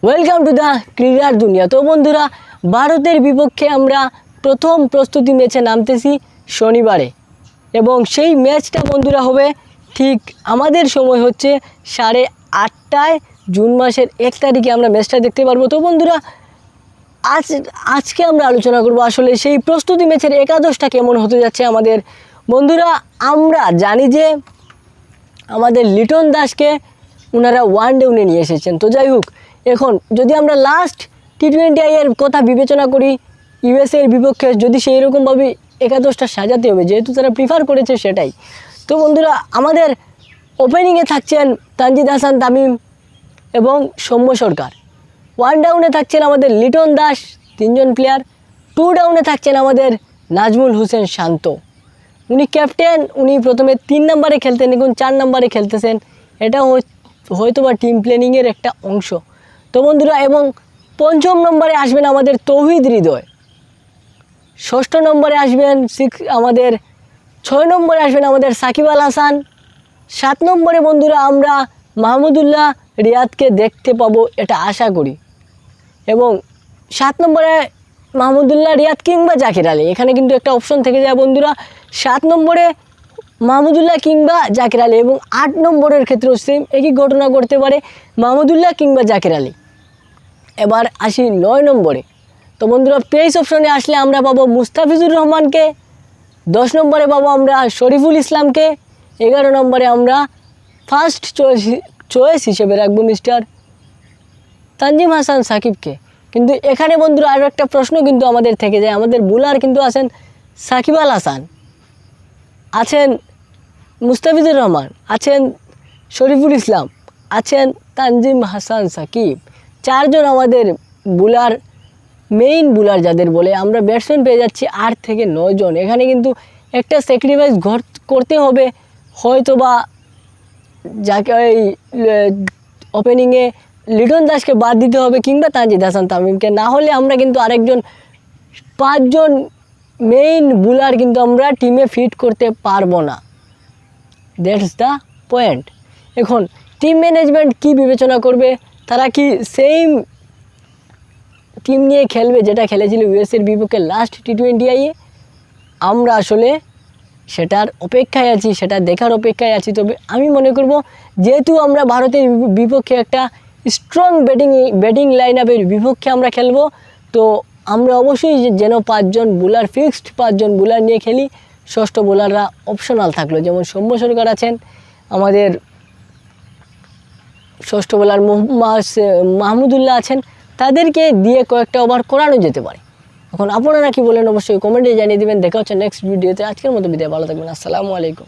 Welcome to the ক্রীড়ার দুনিয়া। তো বন্ধুরা, ভারতের বিপক্ষে আমরা প্রথম প্রস্তুতি ম্যাচে নামতেছি শনিবারে, এবং সেই ম্যাচটা বন্ধুরা হবে ঠিক আমাদের সময় হচ্ছে 8:30 জুন মাসের 1 তারিখে আমরা ম্যাচটা দেখতে পারবো। তো বন্ধুরা, আজকে আমরা আলোচনা করব আসলে সেই প্রস্তুতি ম্যাচের একাদশটা কেমন হতে যাচ্ছে আমাদের। বন্ধুরা, আমরা জানি যে আমাদের লিটন দাসকে ওনারা ওয়ানডে নিয়ে এসেছেন। তো যাই হোক, এখন যদি আমরা লাস্ট টি-20 এর কথা বিবেচনা করি, ইউএসএর বিপক্ষে যদি সেই রকমভাবে একাদশটা সাজাতে হবে, যেহেতু তারা প্রিফার করেছে সেটাই। তো বন্ধুরা, আমাদের ওপেনিংয়ে থাকছেন তানজিদ হাসান তামিম এবং সৌম্য সরকার। 1 ডাউনে থাকছেন আমাদের লিটন দাস, 3 জন প্লেয়ার। 2 ডাউনে থাকছেন আমাদের নাজমুল হোসেন শান্ত, উনি ক্যাপ্টেন। উনি প্রথমে 3 নম্বরে খেলতেন, এখন 4 নম্বরে খেলতেছেন। এটা হয়তো বা টিম প্ল্যানিংয়ের একটা অংশ। তো বন্ধুরা, এবং 5ম নম্বরে আসবেন আমাদের তৌহিদ হৃদয়, 6ষ্ঠ নম্বরে আসবেন আমাদের 6 নম্বরে আসবেন আমাদের সাকিব আল হাসান, 7 নম্বরে বন্ধুরা আমরা মাহমুদুল্লাহ রিয়াদকে দেখতে পাবো, এটা আশা করি। এবং 7 নম্বরে মাহমুদুল্লাহ রিয়াদ কিংবা জাকির আলী, এখানে কিন্তু একটা অপশন থেকে যায় বন্ধুরা। 7 নম্বরে মাহমুদুল্লাহ কিংবা জাকির আলী, এবং 8 নম্বরের ক্ষেত্রেও সেম একই ঘটনা ঘটতে পারে, মাহমুদুল্লাহ কিংবা জাকির আলী। এবার আসি 9 নম্বরে। তো বন্ধুরা, পেস অপশনে আসলে আমরা পাবো মুস্তাফিজুর রহমানকে, 10 নম্বরে পাবো আমরা শরীফুল ইসলামকে, 11 নম্বরে আমরা ফার্স্ট চয়েস হিসেবে রাখবো মিস্টার তানজিম হাসান সাকিবকে। কিন্তু এখানে বন্ধুরা আরও একটা প্রশ্ন কিন্তু আমাদের থেকে যায়। আমাদের বোলার কিন্তু আছেন সাকিব আল হাসান, আছেন মুস্তাফিজুর রহমান, আছেন শরীফুল ইসলাম, আছেন তানজিম হাসান সাকিব। 4 জন আমাদের বোলার, মেইন বোলার যাদের বলে, আমরা ব্যাটসম্যান পেয়ে যাচ্ছি 8 থেকে 9 জন। এখানে কিন্তু একটা স্যাক্রিফাইস করতে হবে, হয়তো বা যাকে এই ওপেনিংয়ে লিটন দাসকে বাদ দিতে হবে, কিংবা তানজিদ হাসান তামিমকে। না হলে আমরা কিন্তু আরেকজন 5 জন মেইন বোলার কিন্তু আমরা টিমে ফিট করতে পারবো না। That's the point. এখন টিম ম্যানেজমেন্ট কি বিবেচনা করবে? তারা কি সেম টিম নিয়ে খেলবে যেটা খেলেছিল ইউএসএর বিপক্ষে লাস্ট টি-20 আমরা আসলে সেটার অপেক্ষায় আছি, সেটা দেখার অপেক্ষায় আছি। তবে আমি মনে করব, যেহেতু আমরা ভারতের বিপক্ষে একটা স্ট্রং ব্যাটিং লাইন আপের বিপক্ষে আমরা খেলবো, তো আমরা অবশ্যই যেন 5 জন বোলার, ফিক্সড 5 জন বোলার নিয়ে খেলি। 6ষ্ঠ বোলাররা অপশনাল থাকলো, যেমন সৌম্য সরকার আছেন, আমাদের 6ষ্ঠ বোলার মাহমুদুল্লাহ আছেন, তাদেরকে দিয়ে কয়েকটা ওভার করানো যেতে পারে। এখন আপনারা কি বলেন অবশ্যই কমেন্টে জানিয়ে দেবেন। দেখা হচ্ছে নেক্সট ভিডিওতে। আজকের মতো বিদায়, ভালো থাকবেন, আসসালামু আলাইকুম।